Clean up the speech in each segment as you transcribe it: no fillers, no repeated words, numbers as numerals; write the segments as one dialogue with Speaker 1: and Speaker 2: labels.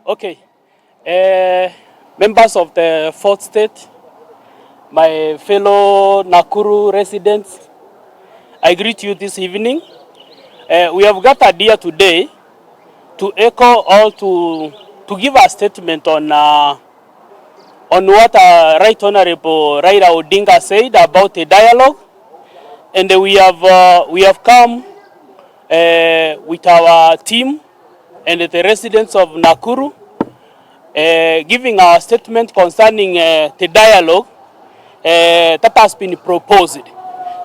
Speaker 1: Okay. Members of the fourth state, my fellow Nakuru residents, I greet you this evening. We have gathered here today to echo all to give a statement on what Right Honorable Raila Odinga said about a dialogue, and we have come with our team and the residents of Nakuru, giving our statement concerning the dialogue that has been proposed.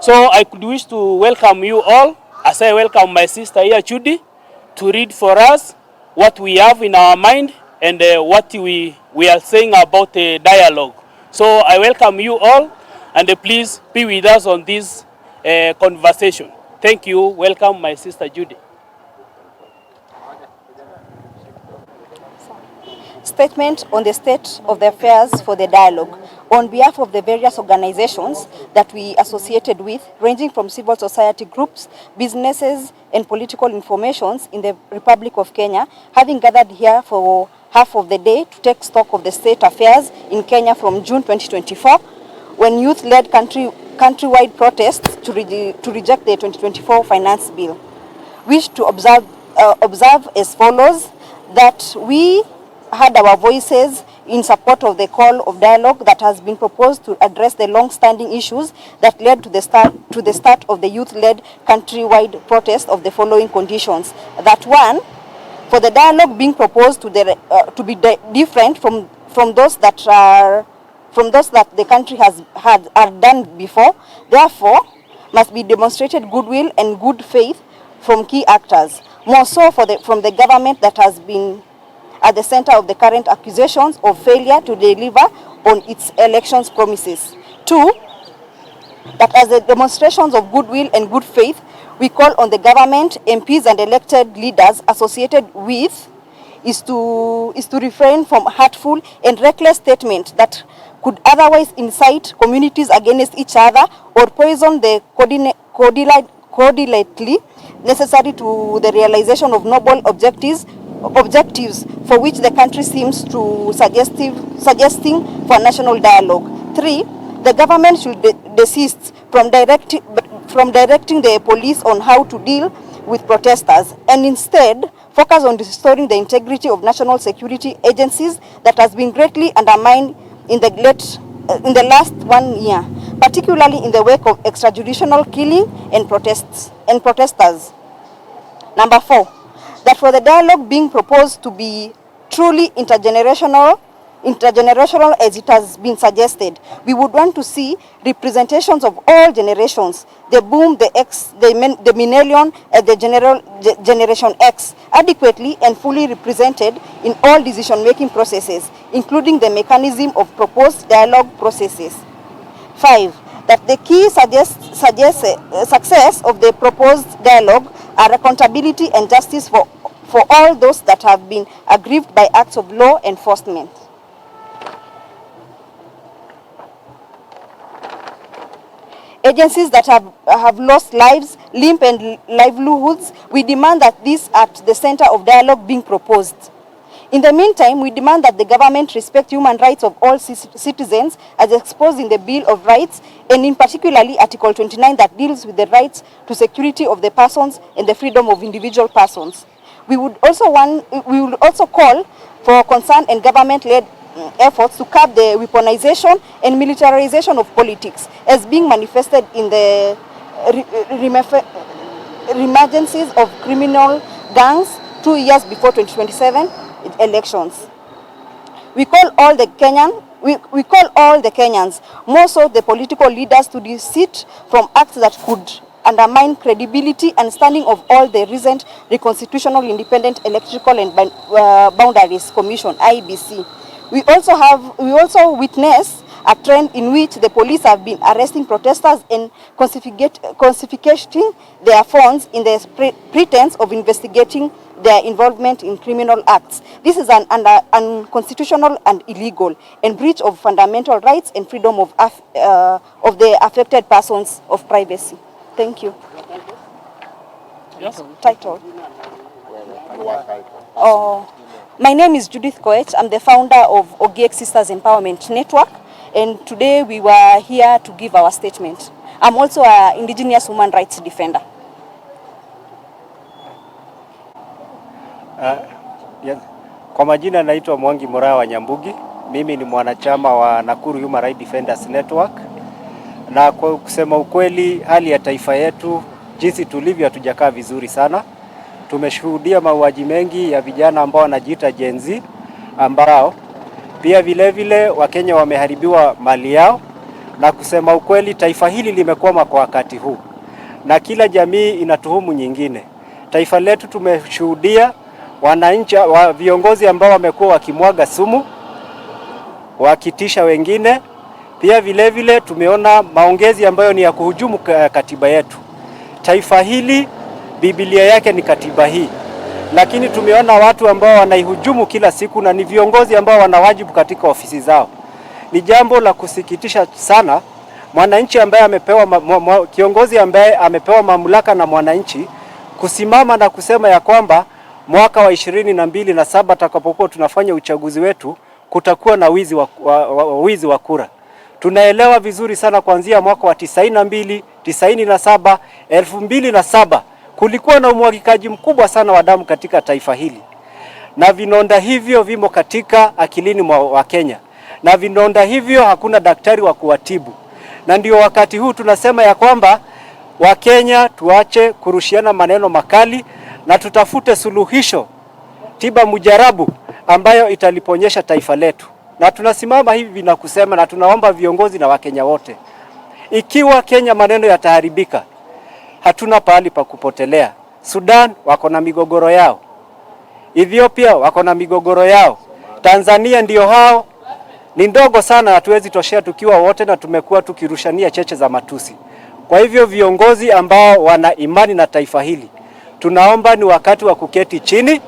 Speaker 1: So I could wish to welcome you all, as I welcome my sister here, Judy, to read for us what we have in our mind and what we are saying about the dialogue. So I welcome you all, and please be with us on this conversation. Thank you. Welcome, my sister Judy.
Speaker 2: Statement on the state of the affairs for the dialogue. On behalf of the various organizations that we associated with, ranging from civil society groups, businesses, and political informations in the Republic of Kenya, having gathered here for half of the day to take stock of the state affairs in Kenya from June 2024, when youth-led countrywide protests to reject the 2024 finance bill. Wish to observe as follows, that we had our voices in support of the call of dialogue that has been proposed to address the long-standing issues that led to the start of the youth-led countrywide protest of the following conditions. That one, for the dialogue being proposed to be different from those that the country are done before, therefore must be demonstrated goodwill and good faith from key actors, more so from the government that has been at the center of the current accusations of failure to deliver on its elections promises. Two, that as the demonstrations of goodwill and good faith, we call on the government, MPs and elected leaders associated with is to refrain from hurtful and reckless statements that could otherwise incite communities against each other or poison the cordiality necessary to the realization of noble objectives for which the country seems to suggesting for national dialogue. Three, the government should desist from directing the police on how to deal with protesters and instead focus on restoring the integrity of national security agencies that has been greatly undermined in the last 1 year, particularly in the wake of extrajudicial killing and protesters. Number four, that for the dialogue being proposed to be truly intergenerational as it has been suggested, we would want to see representations of all generations, the boom, the X, the millennium, and the generation X, adequately and fully represented in all decision-making processes, including the mechanism of proposed dialogue processes. 5. That the key success of the proposed dialogue are accountability and justice for all those that have been aggrieved by acts of law enforcement. Agencies that have lost lives, limb and livelihoods, we demand that these are at the center of dialogue being proposed. In the meantime, we demand that the government respect human rights of all citizens as exposed in the Bill of Rights, and in particularly Article 29 that deals with the rights to security of the persons and the freedom of individual persons. We would also call for concerned and government-led efforts to curb the weaponization and militarization of politics as being manifested in the reemergences of criminal gangs 2 years before 2027 elections. We call all the Kenyans, more so the political leaders, to desist from acts that could undermine credibility and standing of all the recent Constitutional Independent Electoral and Boundaries Commission (IEBC). We also witness a trend in which the police have been arresting protesters and confiscating their phones in the pretense of investigating their involvement in criminal acts. This is an unconstitutional and illegal and breach of fundamental rights and freedom of the affected persons of privacy. Thank you.
Speaker 1: Yes.
Speaker 2: Title. Oh, my name is Judith Koech. I'm the founder of OGX Sisters Empowerment Network, and today we were here to give our statement. I'm also an indigenous human rights defender.
Speaker 3: Yes. Kwa majina naitwa Mwangi Muraya wa Nyambugi. Mimi ni mwanachama wa Nakuru Human Rights Defenders Network. Na kwa kusema ukweli, hali ya taifa yetu jinsi tulivyo hatujakaa vizuri sana. Tumeshuhudia mauaji mengi ya vijana ambao wanajiita Gen Z, ambao pia vile Wakenya wameharibiwa mali yao, na kusema ukweli taifa hili limekwama kwa wakati huu. Na kila jamii inatuhumu nyingine. Taifa letu tumeshuhudia wananchi wa viongozi ambao wamekuwa wakimwaga sumu, wakitisha wengine. Pia vile tumeona maongezi ambayo ni ya kuhujumu katiba yetu. Taifa hili Biblia yake ni katiba hii. Lakini tumeona watu ambao wanaihujumu kila siku, na ni viongozi ambao wana wajibu katika ofisi zao. Ni jambo la kusikitisha sana. Mwananchi ambaye amepewa kiongozi ambaye amepewa mamlaka na mwananchi kusimama na kusema ya kwamba mwaka wa 2027 takapokuwa tunafanya uchaguzi wetu kutakuwa na wizi wa kura. Tunaelewa vizuri sana kuanzia mwaka wa 92, 97, 2007 kulikuwa na umwagikaji mkubwa sana wa damu katika taifa hili. Na vinonda hivyo vimo katika akilini mwa Wakenya. Na vinonda hivyo hakuna daktari wa kuwatibu. Na ndio wakati huu tunasema ya kwamba Wakenya tuache kurushiana maneno makali na tutafute suluhisho, tiba mujarabu ambayo italiponyesha taifa letu. Na tunasimama hivi na kusema, na tunaomba viongozi na Wakenya wote, ikiwa Kenya maneno yataharibika, hatuna pahali pa kupotelea. Sudan wako na migogoro yao, Ethiopia wako na migogoro yao, Tanzania ndio hao, ni ndogo sana, hatuwezi toshea tukiwa wote, na tumekuwa tukirushania cheche za matusi. Kwa hivyo viongozi ambao wana imani na taifa hili, tunaomba ni wakati wa kuketi chini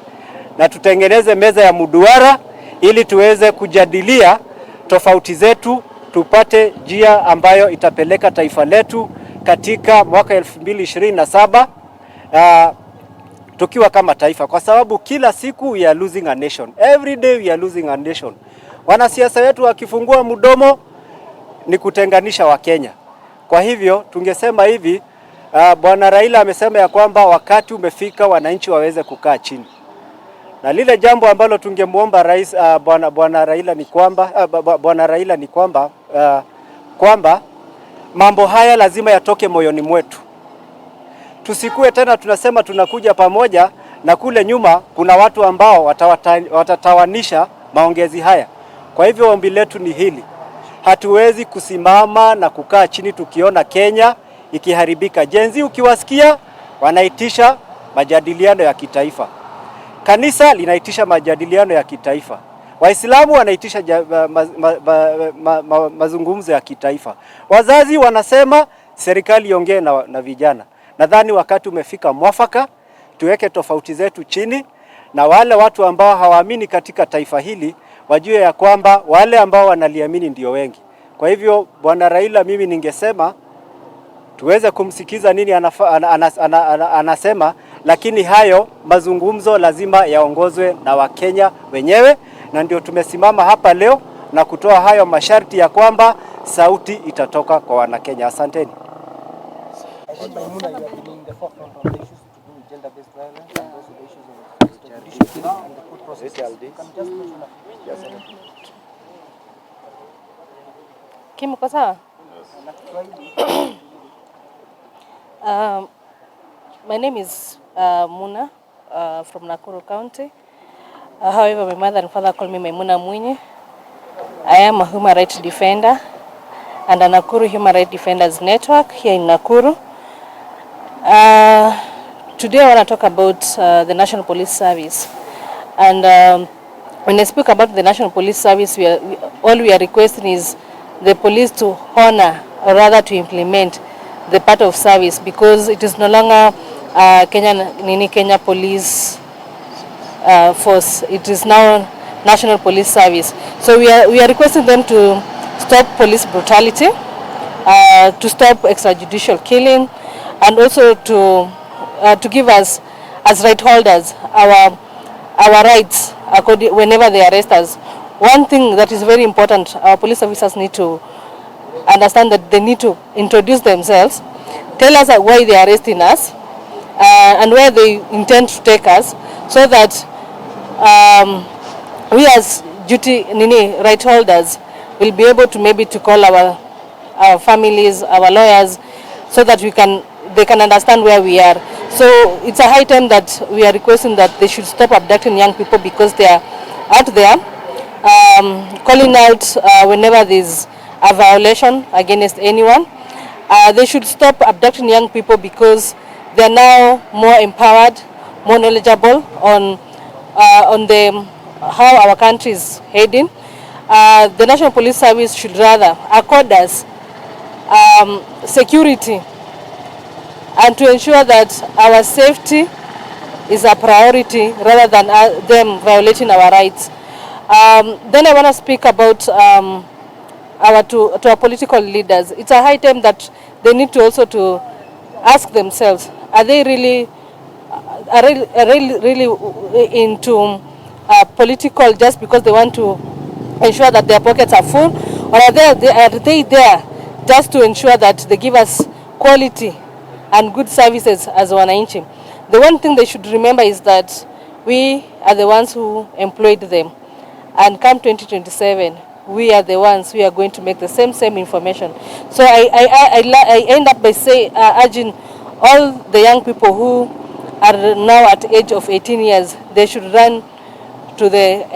Speaker 3: na tutengeneze meza ya mduara ili tuweze kujadilia tofauti zetu, tupate njia ambayo itapeleka taifa letu katika mwaka 2027 tukiwa kama taifa, kwa sababu kila siku we are losing a nation. Every day we are losing a nation. Wanasiasa wetu wakifungua mdomo ni kutenganisha Wakenya. Kwa hivyo tungesema hivi, Bwana Raila amesema ya kwamba wakati umefika wananchi waweze kukaa chini. Na lile jambo ambalo tungemuomba rais Bwana Raila ni kwamba mambo haya lazima yatoke moyoni mwetu. Tusikue tena tunasema tunakuja pamoja na kule nyuma kuna watu ambao watatawanisha maongezi haya. Kwa hivyo ombi letu ni hili. Hatuwezi kusimama na kukaa chini tukiona Kenya ikiharibika. Gen Z ukiwasikia wanaitisha majadiliano ya kitaifa. Kanisa linaitisha majadiliano ya kitaifa. Waislamu wanaitisha mazungumzo ya kitaifa. Wazazi wanasema serikali iongee na vijana. Nadhani wakati umefika mwafaka tuweke tofauti zetu chini, na wale watu ambao hawaamini katika taifa hili wajue ya kwamba wale ambao wanaliamini ndio wengi. Kwa hivyo Bwana Raila, mimi ningesema tuweze kumsikiza nini anasema, lakini hayo mazungumzo lazima yaongozwe na Wakenya wenyewe, na ndio tumesimama hapa leo na kutoa hayo masharti ya kwamba sauti itatoka kwa Wanakenya. Asanteni.
Speaker 4: Kim, uko sawa? My name is Muna from Nakuru County. However, my mother and father call me Muna Mwinyi. I am a human rights defender and a Nakuru Human Rights Defenders Network here in Nakuru. Today I want to talk about the National Police Service. And when I speak about the National Police Service, all we are requesting is the police to honor, or rather to implement the part of service, because it is no longer Kenya Police Force. It is now National Police Service. So we are requesting them to stop police brutality, to stop extrajudicial killing, and also to to give us as right holders our rights whenever they arrest us. One thing that is very important, our police officers need to understand that they need to introduce themselves, tell us why they are arresting us, and where they intend to take us, so that we as right holders will be able to maybe to call our families, our lawyers, so that they can understand where we are. So it's a high time that we are requesting that they should stop abducting young people, because they are out there calling out whenever there's a violation against anyone. They should stop abducting young people, because they are now more empowered, more knowledgeable on how our country is heading. The National Police Service should rather accord us security, and to ensure that our safety is a priority rather than them violating our rights. Then I want to speak about to our political leaders. It's a high time that they need to also to ask themselves, are they really into political just because they want to ensure that their pockets are full, or are they there just to ensure that they give us quality and good services as wananchi? The one thing they should remember is that we are the ones who employed them, and come 2027 we are the ones who are going to make the same information. So I end up by urging all the young people who are now at the age of 18 years, they should run to the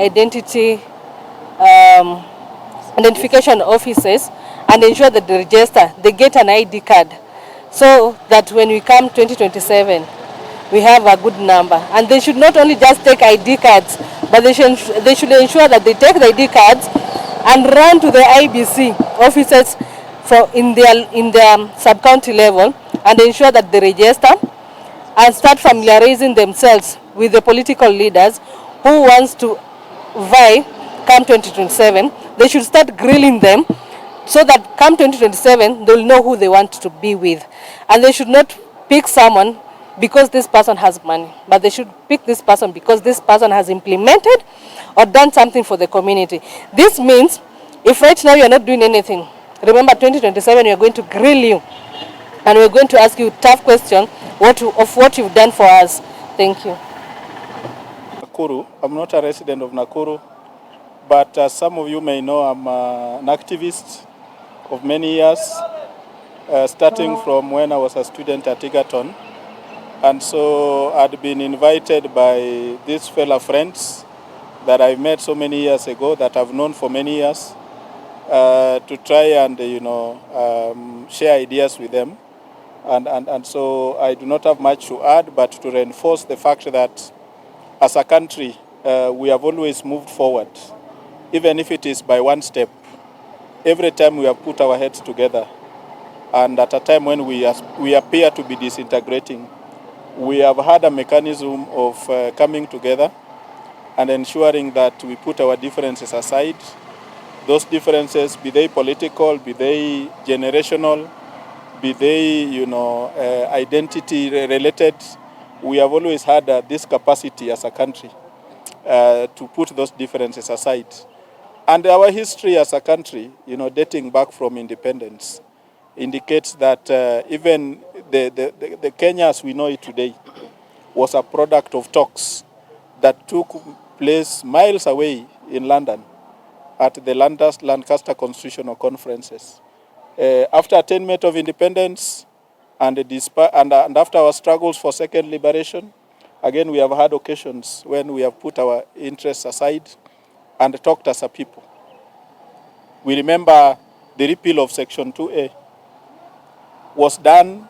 Speaker 4: identification offices and ensure that they register, they get an ID card, so that when we come 2027, we have a good number. And they should not only just take ID cards, but they should ensure that they take the ID cards and run to the IEBC offices in their sub-county level, and ensure that they register and start familiarizing themselves with the political leaders who wants to vie come 2027. They should start grilling them, so that come 2027 they'll know who they want to be with. And they should not pick someone because this person has money, but they should pick this person because this person has implemented or done something for the community. This means if right now you're not doing anything, remember 2027 we're going to grill you, and we're going to ask you tough questions of what you've done for us. Thank you.
Speaker 5: Nakuru. I'm not a resident of Nakuru, but as some of you may know, I'm an activist of many years, starting from when I was a student at Ethekon. And so I'd been invited by these fellow friends that I met so many years ago, that I've known for many years, to try and share ideas with them. And so I do not have much to add, but to reinforce the fact that as a country, we have always moved forward, even if it is by one step. Every time we have put our heads together, and at a time when we appear to be disintegrating, we have had a mechanism of coming together and ensuring that we put our differences aside. Those differences, be they political, be they generational, be they identity related, we have always had this capacity as a country to put those differences aside. And our history as a country, dating back from independence, indicates that even the Kenya as we know it today was a product of talks that took place miles away in London at the Lancaster Constitutional Conferences. After attainment of independence and after our struggles for second liberation, again we have had occasions when we have put our interests aside and talked as a people. We remember the repeal of Section 2A was done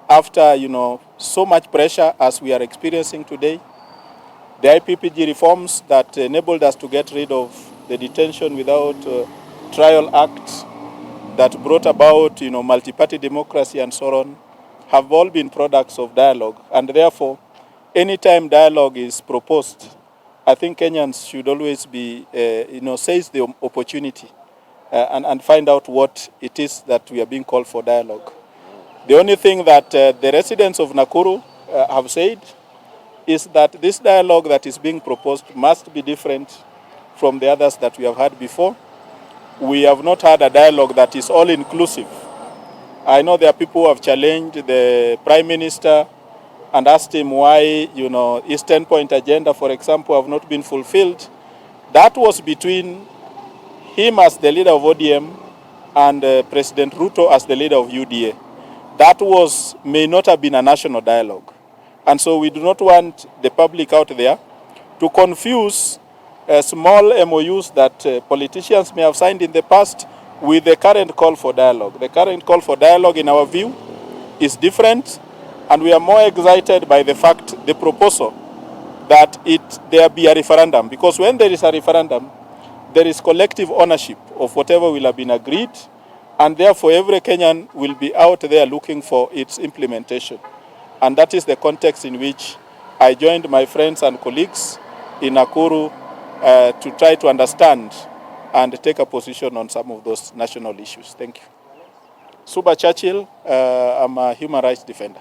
Speaker 5: after so much pressure as we are experiencing today. The IPPG reforms that enabled us to get rid of the detention without trial act that brought about multi-party democracy and so on have all been products of dialogue. And therefore, anytime dialogue is proposed, I think Kenyans should always be, seize the opportunity and find out what it is that we are being called for dialogue. The only thing that the residents of Nakuru have said is that this dialogue that is being proposed must be different from the others that we have had before. We have not had a dialogue that is all-inclusive. I know there are people who have challenged the Prime Minister and asked him why, his 10-point agenda, for example, have not been fulfilled. That was between him as the leader of ODM and President Ruto as the leader of UDA. That may not have been a national dialogue. And so we do not want the public out there to confuse small MOUs that politicians may have signed in the past with the current call for dialogue. The current call for dialogue, in our view, is different, and we are more excited by the proposal that there be a referendum, because when there is a referendum, there is collective ownership of whatever will have been agreed, and therefore every Kenyan will be out there looking for its implementation. And that is the context in which I joined my friends and colleagues in Nakuru to try to understand and take a position on some of those national issues. Thank you. Suba Churchill, I'm a human rights defender.